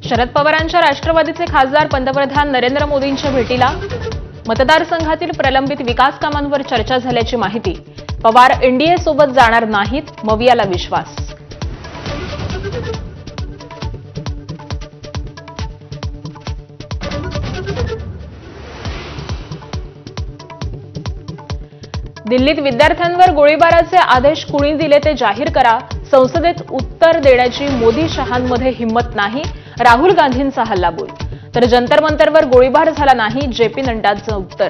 शरद पवारांच्या राष्ट्रवादीचे खासदार पंतप्रधान नरेंद्र मोदींच्या भेटीला. मतदारसंघातील प्रलंबित विकास कामांवर चर्चा झाल्याची माहिती. पवार एनडीए सोबत जाणार नाहीत, मवियाला विश्वास. दिल्लीत विद्यार्थ्यांवर गोळीबाराचे आदेश कुणी दिले ते जाहीर करा. संसदेत उत्तर देण्याची मोदी शहांमध्ये हिंमत नाही, राहुल गांधींचा हल्लाबोल. तर जंतर मंतरवर गोळीबार झाला नाही, जेपी नड्डांचं उत्तर.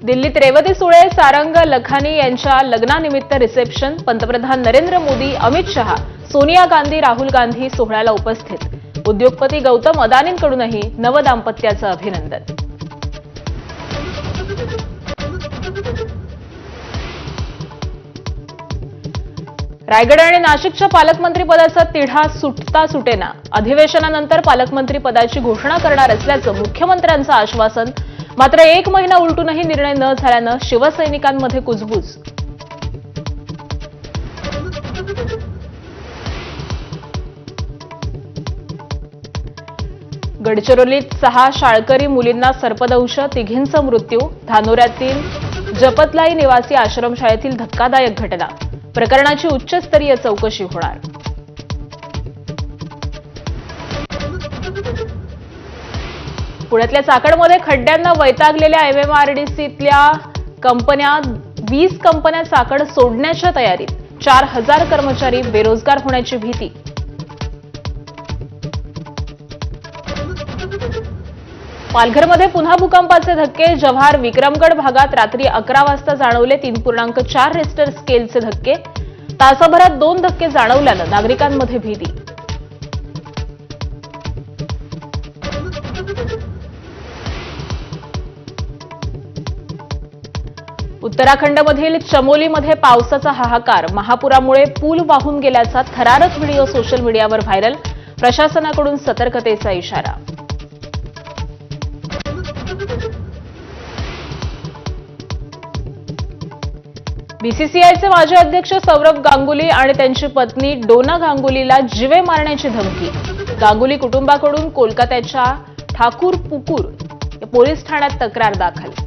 दिल्लीत रेवती सुळे, सारंग लखानी यांच्या लग्नानिमित्त रिसेप्शन. पंतप्रधान नरेंद्र मोदी, अमित शहा, सोनिया गांधी, राहुल गांधी सोहळ्याला उपस्थित. उद्योगपती गौतम अदानींकडूनही नवदाम्पत्याचं अभिनंदन. रायगड आणि नाशिकच्या पालकमंत्रीपदाचा तिढा सुटता सुटेना. अधिवेशनानंतर पालकमंत्री पदाची घोषणा करणार असल्याचं मुख्यमंत्र्यांचं आश्वासन. मात्र 1 महिना उलटूनही निर्णय न झाल्यानं शिवसैनिकांमध्ये कुजबूज. गडचिरोलीत 6 शाळकरी मुलींना सर्पदंश, 3घींचा मृत्यू. धानोऱ्यातील जपतलाई निवासी आश्रमशाळेतील धक्कादायक घटना. प्रकरणाची उच्चस्तरीय चौकशी होणार. पुण्यातल्या चाकडमध्ये खड्ड्यांना वैतागलेल्या एमएमआरडीसीतल्या कंपन्या, 20 कंपन्या चाकड सोडण्याच्या तयारीत. 4000 कर्मचारी बेरोजगार होण्याची भीती. पालघरमध्ये पुन्हा भूकंपाचे धक्के. जव्हार विक्रमगड भागात रात्री 11 वाजता जाणवले 3.4 रिश्टर स्केलचे धक्के. तासाभरात 2 धक्के जाणवल्यानं नागरिकांमध्ये भीती. उत्तराखंडमधील चमोलीमध्ये पावसाचा हाहाकार. महापुरामुळे पूल वाहून गेल्याचा थरारक व्हिडिओ सोशल मीडियावर व्हायरल. प्रशासनाकडून सतर्कतेचा इशारा. बीसीसीआयचे माजी अध्यक्ष सौरव गांगुली आणि त्यांची पत्नी डोना गांगुलीला जीवे मारण्याची धमकी. गांगुली कुटुंबाकडून कोलकात्याच्या ठाकूरपुकूर पोलीस ठाण्यात तक्रार दाखल.